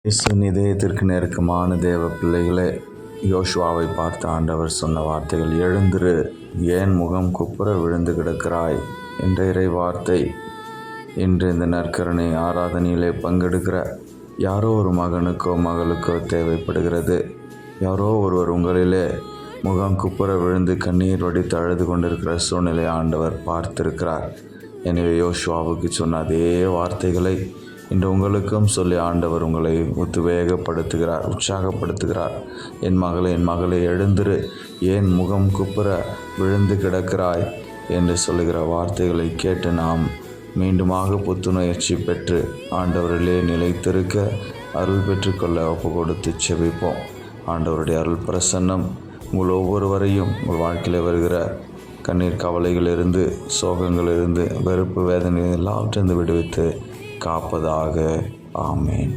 இயேசுவின் இதயத்திற்கு நெருக்கமான தேவ பிள்ளைகளே, யோசுவாவை பார்த்து ஆண்டவர் சொன்ன வார்த்தைகள், எழுந்திரு, ஏன் முகம் குப்புற விழுந்து கிடக்கிறாய் என்ற இறை வார்த்தை இன்று இந்த நற்கருணை ஆராதனையிலே பங்கெடுக்கிற யாரோ ஒரு மகனுக்கோ மகளுக்கோ தேவைப்படுகிறது. யாரோ ஒருவர் உங்களிலே முகம் குப்புற விழுந்து கண்ணீர் வடித்து அழுது கொண்டிருக்கிற சூழ்நிலை ஆண்டவர் பார்த்திருக்கிறார். எனவே யோசுவாவுக்கு சொன்ன அதே வார்த்தைகளை இன்று உங்களுக்கும் சொல்லி ஆண்டவர் உங்களை உத்வேகப்படுத்துகிறார், உற்சாகப்படுத்துகிறார். என் மகளே எழுந்திரு, ஏன் முகம் குப்புற விழுந்து கிடக்கிறாய் என்று சொல்லுகிற வார்த்தைகளை கேட்டு நாம் மீண்டுமாக புத்துணர்ச்சி பெற்று ஆண்டவரிலே நிலைத்திருக்க அருள் பெற்றுக்கொள்ள ஒப்பு கொடுத்து செபிப்போம். ஆண்டவருடைய அருள் பிரசன்னம் உங்கள் ஒவ்வொருவரையும் உங்கள் வாழ்க்கையில் வருகிற கண்ணீர் கவலைகளிலிருந்து, சோகங்களிலிருந்து, வெறுப்பு வேதனை எல்லாவற்றிலிருந்து விடுவித்து காப்பதாக. ஆமேன்.